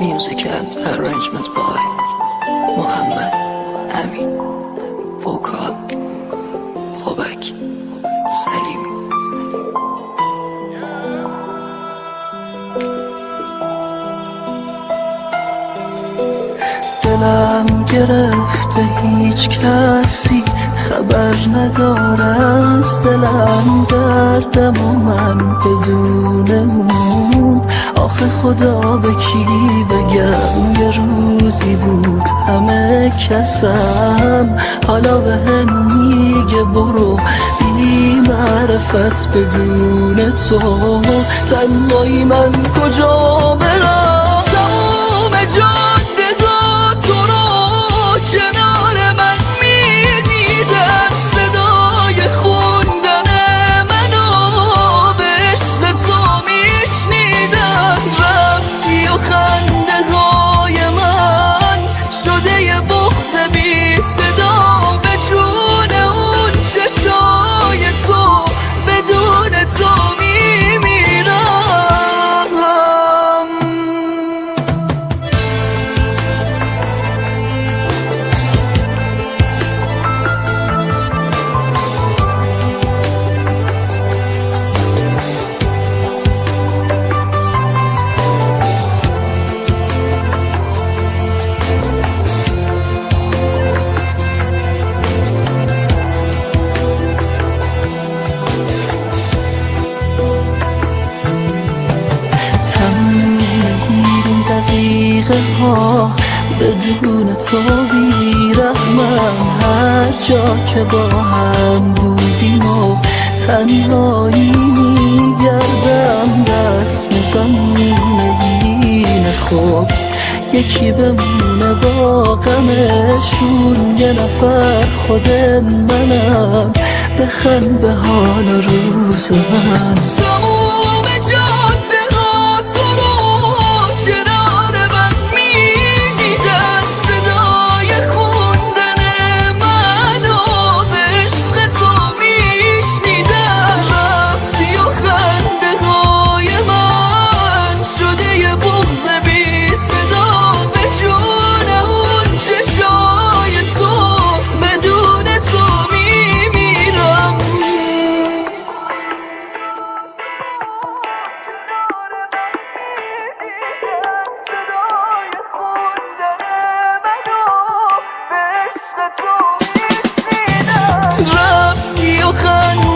Music and arrangement by Muhammad Amin. Vocal Babak Salimi. دلم گرفته هیچ کسی خبر نداره از دلم، دردم و من بدون اون. آخه خدا به کی بگم، یه روزی بود همه کسم، حالا به هم میگه برو بی معرفت بدون تو. تنهایی من کجا برم، تموم جاده ها تو رو کنار من میدیدم، صدای خوندن منو به عشق تو میشنیدم. رفتی و خنده های من شده یه بغض بی صدا، به جون اون چشای تو بدون تو میمیرم. بدون تو بیرحمم، هر جا که با هم بودیم و تنهایی میگردم، رسم زمونگین خوب یکی بمونه با غمشون، یه نفر خود منم، بخند به حال روز من. رفتی و خنده